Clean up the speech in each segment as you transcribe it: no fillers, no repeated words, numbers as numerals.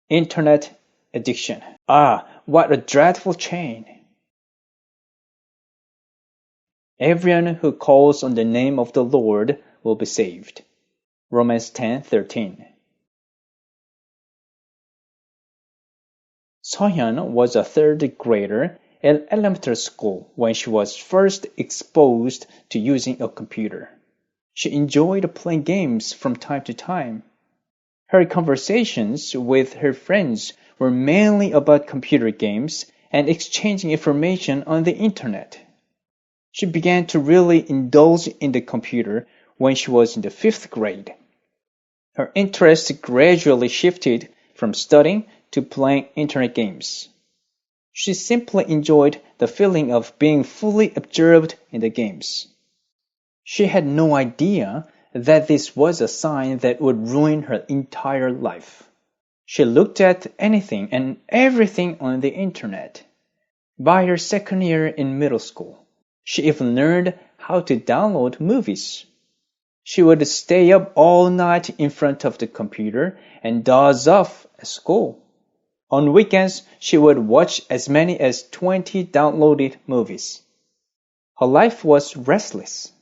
Internet addiction. Ah, what a dreadful chain! Everyone who calls on the name of the Lord will be saved. Romans 10:13. Sohyun was a third grader at elementary school when she was first exposed to using a computer. She enjoyed playing games from time to time. Her conversations with her friends were mainly about computer games and exchanging information on the internet. She began to really indulge in the computer when she was in the fifth grade. Her interest gradually shifted from studying to playing internet games. She simply enjoyed the feeling of being fully absorbed in the games. She had no idea that this was a sign that would ruin her entire life. She looked at anything and everything on the internet. By her second year in middle school, she even learned how to download movies. She would stay up all night in front of the computer and doze off at school. On weekends, she would watch as many as 20 downloaded movies. Her life was restless.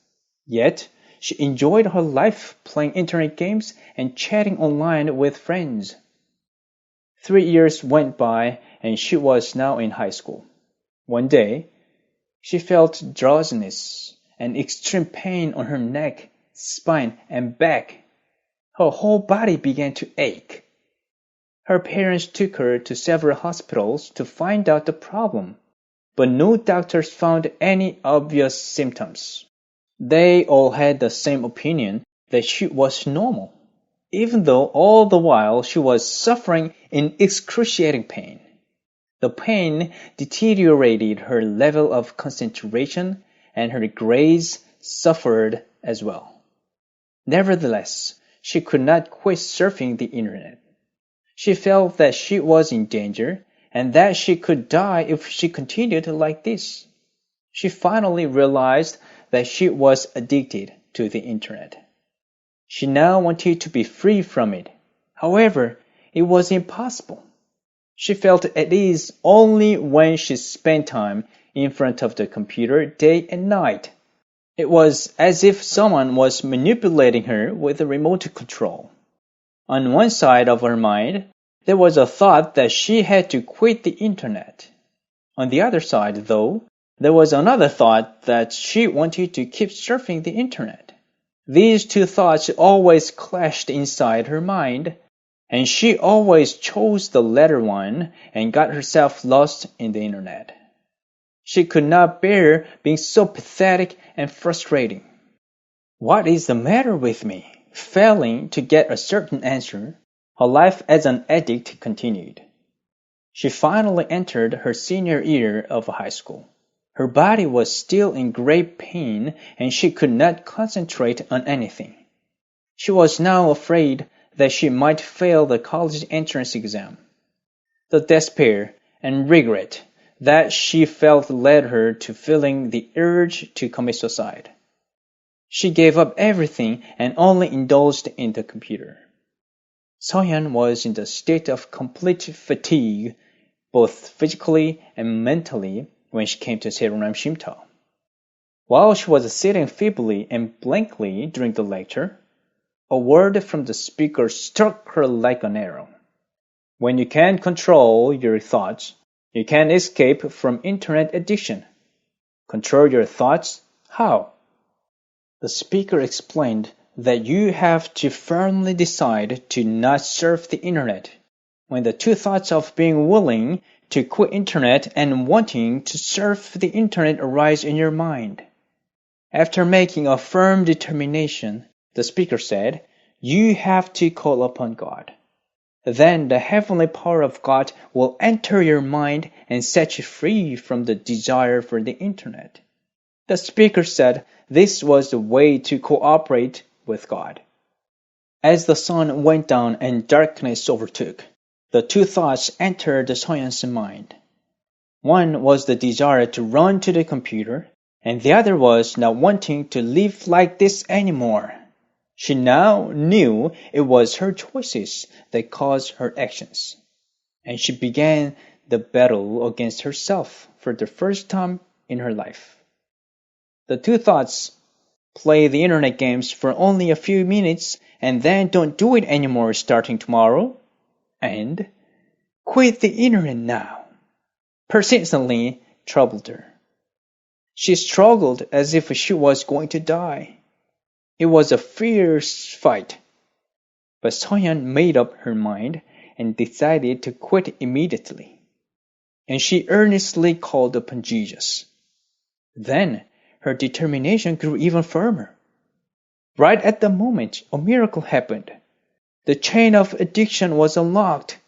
Yet, she enjoyed her life playing internet games and chatting online with friends. 3 years went by and she was now in high school. One day, she felt drowsiness and extreme pain on her neck, spine, and back. Her whole body began to ache. Her parents took her to several hospitals to find out the problem, but no doctors found any obvious symptoms. They all had the same opinion that she was normal, even though all the while she was suffering in excruciating pain. The pain deteriorated her level of concentration, and her grades suffered as well. Nevertheless, she could not quit surfing the internet. She felt that she was in danger and that she could die if she continued like this. She finally realized that she was addicted to the internet. She now wanted to be free from it. However, it was impossible. She felt at ease only when she spent time in front of the computer day and night. It was as if someone was manipulating her with a remote control. On one side of her mind, there was a thought that she had to quit the internet. On the other side, though, there was another thought that she wanted to keep surfing the internet. These two thoughts always clashed inside her mind, and she always chose the latter one and got herself lost in the internet. She could not bear being so pathetic and frustrating. What is the matter with me? Failing to get a certain answer, her life as an addict continued. She finally entered her senior year of high school. Her body was still in great pain and she could not concentrate on anything. She was now afraid that she might fail the college entrance exam. The despair and regret that she felt led her to feeling the urge to commit suicide. She gave up everything and only indulged in the computer. Sohyun was in the state of complete fatigue, both physically and mentally, when she came to Seronam Shimta. While she was sitting feebly and blankly during the lecture, a word from the speaker struck her like an arrow. When you can't control your thoughts, you can't escape from internet addiction. Control your thoughts? How? The speaker explained that you have to firmly decide to not surf the internet. When the two thoughts of being willing to quit internet and wanting to surf the internet arise in your mind. After making a firm determination, the speaker said, you have to call upon God. Then the heavenly power of God will enter your mind and set you free from the desire for the internet. The speaker said this was the way to cooperate with God. As the sun went down and darkness overtook, the two thoughts entered Sohyun's mind. One was the desire to run to the computer, and the other was not wanting to live like this anymore. She now knew it was her choices that caused her actions. and she began the battle against herself for the first time in her life. The two thoughts: play the internet games for only a few minutes and then don't do it anymore starting tomorrow, and quit the internet now, persistently troubled her. She struggled as if she was going to die. It was a fierce fight, but Soyeon made up her mind and decided to quit immediately. And she earnestly called upon Jesus. Then her determination grew even firmer. Right at the moment, a miracle happened. The chain of addiction was unlocked.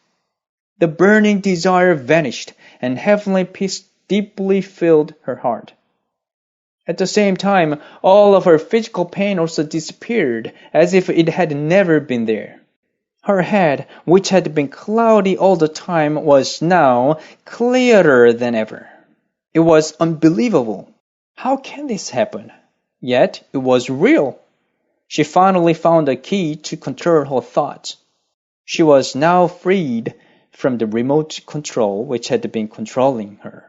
The burning desire vanished, and heavenly peace deeply filled her heart. At the same time, all of her physical pain also disappeared, as if it had never been there. Her head, which had been cloudy all the time, was now clearer than ever. It was unbelievable. How can this happen? Yet it was real. She finally found a key to control her thoughts. She was now freed from the remote control which had been controlling her.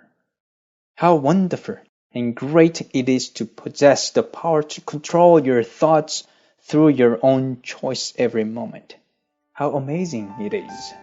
How wonderful and great it is to possess the power to control your thoughts through your own choice every moment. How amazing it is.